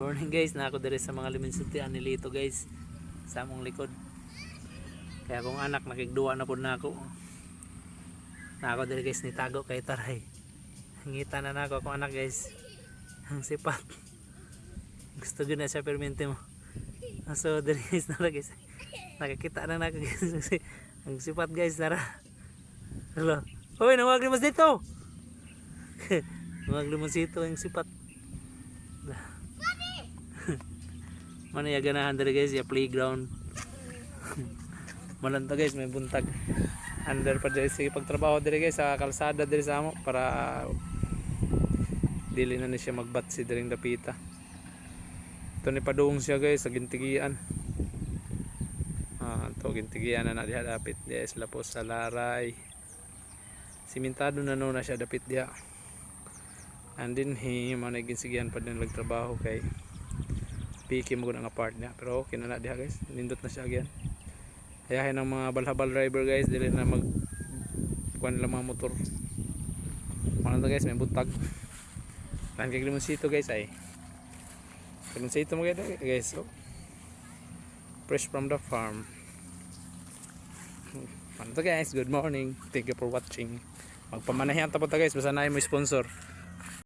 Morning guys, na ako diri sa mga liminsultian ni Lito guys sa among likod. Kaya kung anak nakigduwa na pud nako. Na ako diri guys ni tago kay taray. Ngita na nako akong anak guys. Ang sipat. Gusto gyud na siya permente mo. So diri guys na guys. Nakakita na nako guys. Ang sipat guys nara. Hello. Hoy, nawag limas dito. Nawag limas dito ang sipat. Mana ya ganahan diri guys ya playground. Manan to guys may buntag. Under pa diri sige pagtrabaho diri guys sa kalsada diri sa amo para dili na ni siya magbat si diring dapita. Ito ni padung siya guys sa gintigian. To gintigian na diha dapit diha sila po sa laray. Simentado na no na siya dapit diha. And then manay ginsigian pa din nagtrabaho kay piki mo ang apart niya, pero okay na diha guys, nindot na siya again. Hayahin ng mga balhabal driver guys, dili na mag kuan lang mga motor. Ano guys, may butag. Tan kay limonsito guys ay. Limonsito mo guys, so fresh from the farm. Ano guys, good morning. Thank you for watching. Magpamanahan ta po ta guys, basta na mo sponsor.